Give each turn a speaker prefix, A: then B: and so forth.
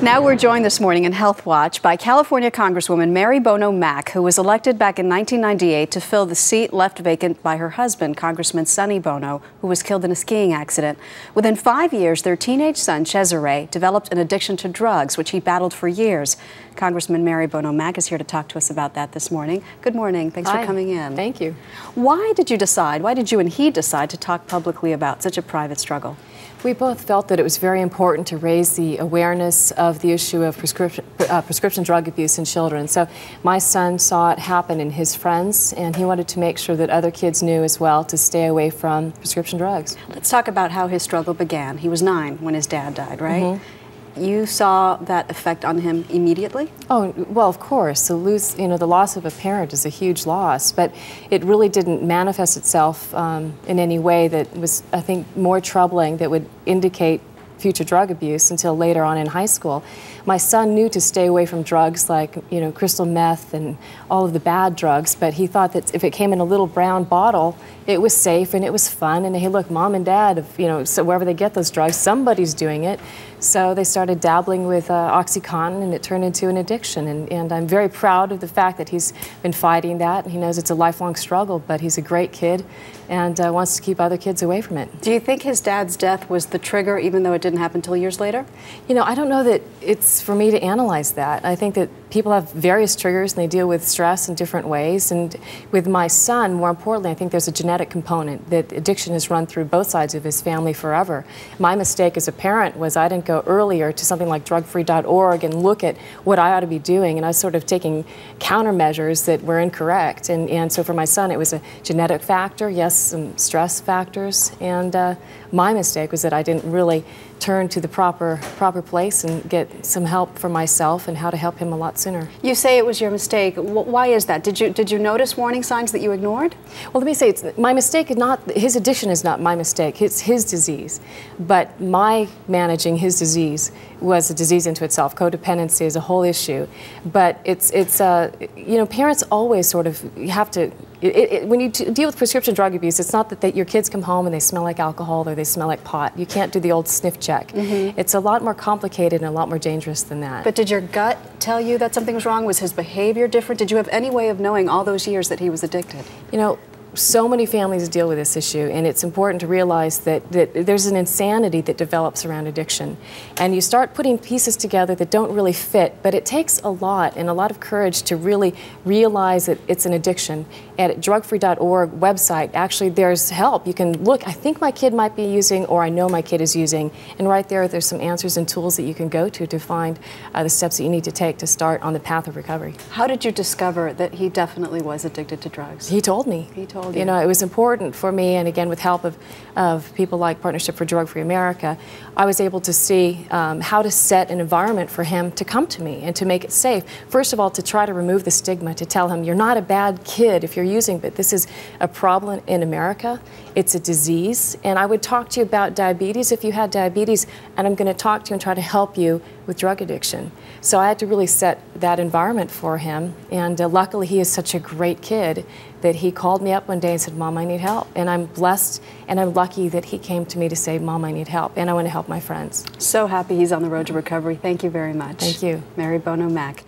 A: Now we're joined this morning in Health Watch by California Congresswoman Mary Bono Mack, who was elected back in 1998 to fill the seat left vacant by her husband, Congressman Sonny Bono, who was killed in a skiing accident. Within 5 years, their teenage son, Cesare, developed an addiction to drugs, which he battled for years. Congressman Mary Bono Mack is here to talk to us about that this morning. Good morning. Thanks for coming in.
B: Thank you.
A: Why did you and he decide to talk publicly about such a private struggle?
B: We both felt that it was very important to raise the awareness of the issue of prescription drug abuse in children. So my son saw it happen in his friends, and he wanted to make sure that other kids knew as well to stay away from prescription drugs.
A: Let's talk about how his struggle began. He was 9 when his dad died, right?
B: Mm-hmm.
A: You saw that effect on him immediately?
B: Oh, well, of course. The loss of a parent is a huge loss, but it really didn't manifest itself in any way that was, I think, more troubling that would indicate future drug abuse until later on in high school. My son knew to stay away from drugs like, crystal meth and all of the bad drugs, but he thought that if it came in a little brown bottle, it was safe and it was fun. And hey, look, mom and dad, so wherever they get those drugs, somebody's doing it. So they started dabbling with OxyContin, and it turned into an addiction. And I'm very proud of the fact that he's been fighting that. And he knows it's a lifelong struggle, but he's a great kid and wants to keep other kids away from it.
A: Do you think his dad's death was the trigger, even though it didn't happen until years later?
B: I don't know that it's for me to analyze that. I think that people have various triggers and they deal with stress in different ways. And with my son, more importantly, I think there's a genetic component that addiction has run through both sides of his family forever. My mistake as a parent was I didn't go earlier to something like drugfree.org and look at what I ought to be doing, and I was sort of taking countermeasures that were incorrect. And so for my son, it was a genetic factor, yes, some stress factors, and my mistake was that I didn't really turn to the proper place and get some help for myself and how to help him a lot sooner.
A: You say it was your mistake. Why is that? Did you notice warning signs that you ignored?
B: Well, let me say, my mistake is not, his addiction is not my mistake. It's his disease. But my managing his disease was a disease into itself. Codependency is a whole issue. But parents always sort of have to, when you deal with prescription drug abuse, it's not that your kids come home and they smell like alcohol or they smell like pot. You can't do the old sniff check. Mm-hmm. It's a lot more complicated and a lot more dangerous than that.
A: But did your gut tell you that something was wrong? Was his behavior different? Did you have any way of knowing all those years that he was addicted? So many families deal with this issue, and it's important to realize that there's an insanity that develops around addiction. And you start putting pieces together that don't really fit, but it takes a lot and a lot of courage to really realize that it's an addiction. At drugfree.org website, actually there's help. You can look, I think my kid might be using, or I know my kid is using, and right there's some answers and tools that you can go to find the steps that you need to take to start on the path of recovery. How did you discover that he definitely was addicted to drugs?
B: He told me.
A: He told you.
B: It was important for me, and again, with help of people like Partnership for Drug Free America, I was able to see how to set an environment for him to come to me and to make it safe. First of all, to try to remove the stigma, to tell him you're not a bad kid if you're using, but this is a problem in America. It's a disease, and I would talk to you about diabetes if you had diabetes, and I'm going to talk to you and try to help you with drug addiction. So I had to really set that environment for him, and luckily he is such a great kid that he called me up one day and said, "Mom, I need help." And I'm blessed and I'm lucky that he came to me to say, "Mom, I need help, and I want to help my friends."
A: So happy he's on the road to recovery. Thank you very much.
B: Thank you.
A: Mary Bono Mack.